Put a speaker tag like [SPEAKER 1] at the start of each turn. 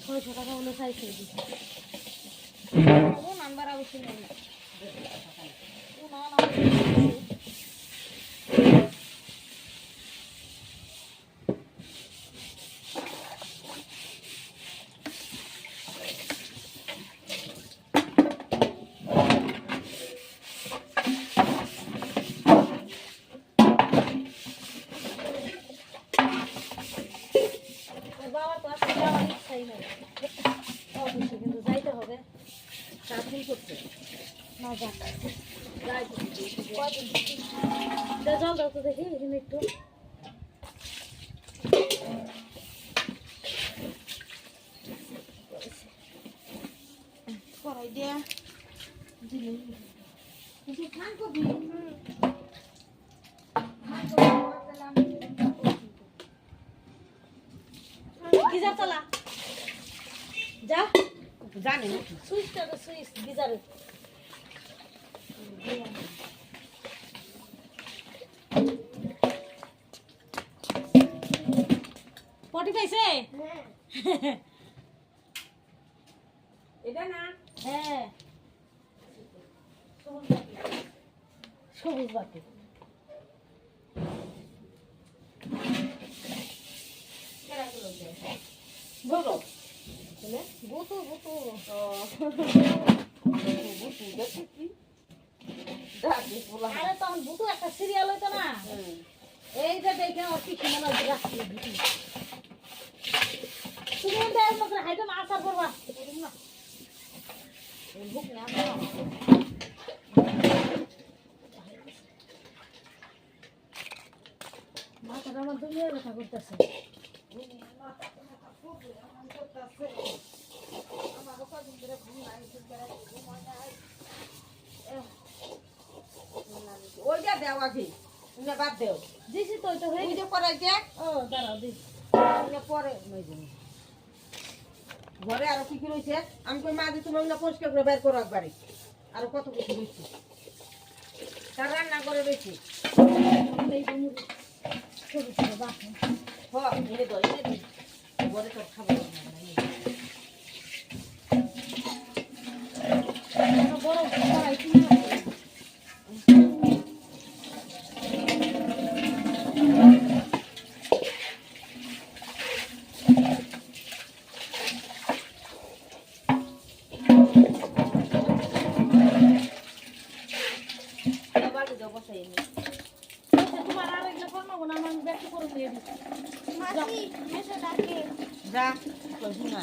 [SPEAKER 1] ছয়শো টাকা হলো চাইছে নাম্বার অবশ্যই নেই বাবা তো আসলে যাওয়ার ইচ্ছাই নাই অবশ্যই কিন্তু যাইতে হবে
[SPEAKER 2] কাজ করতে
[SPEAKER 1] না যাক
[SPEAKER 2] যাই
[SPEAKER 1] জল দাও তো দেখি এখানে একটু
[SPEAKER 2] করাই দিয়া দিলে কিছু খান কবি
[SPEAKER 1] গিজার চালা যা
[SPEAKER 2] জানি না
[SPEAKER 1] সুইচটা তো সুইচ গিজারের পটি পাইছে
[SPEAKER 2] এটা না
[SPEAKER 1] হ্যাঁ সবুজ বাতি
[SPEAKER 2] বলো
[SPEAKER 1] বুতু বুতু আরে তখন বুতু একটা সিরিয়াল হইতো না এইটা দেখে আমার পিছু মনে হচ্ছে রাখছি বুতু তুমি এর মধ্যে হাইটা না আসার করবা না বুক না মাথাটা আমার দুনিয়ার ব্যথা করতেছে
[SPEAKER 2] ওইটা দেও আগে বাদ দেও
[SPEAKER 1] দিছি তো এটা হয়ে
[SPEAKER 2] ওই যে করাই দেখ
[SPEAKER 1] ও দাঁড়াও দিছি
[SPEAKER 2] পরে ঘরে আরো কি কি রয়েছে আমি কই মা দি তুমি ওগুলো পরিষ্কার করে বের করো একবারে আরো কত কিছু রয়েছে তার রান্না করে রয়েছে
[SPEAKER 1] ছোট ছোট বাকি
[SPEAKER 2] এনে দাও এনে দিই ঘরে তো খাবো
[SPEAKER 1] বড় কড়াই কিনে তোমার আরেকটা করবো না আমি ব্যক্ত করে দিয়ে দিচ্ছি
[SPEAKER 2] যা কই না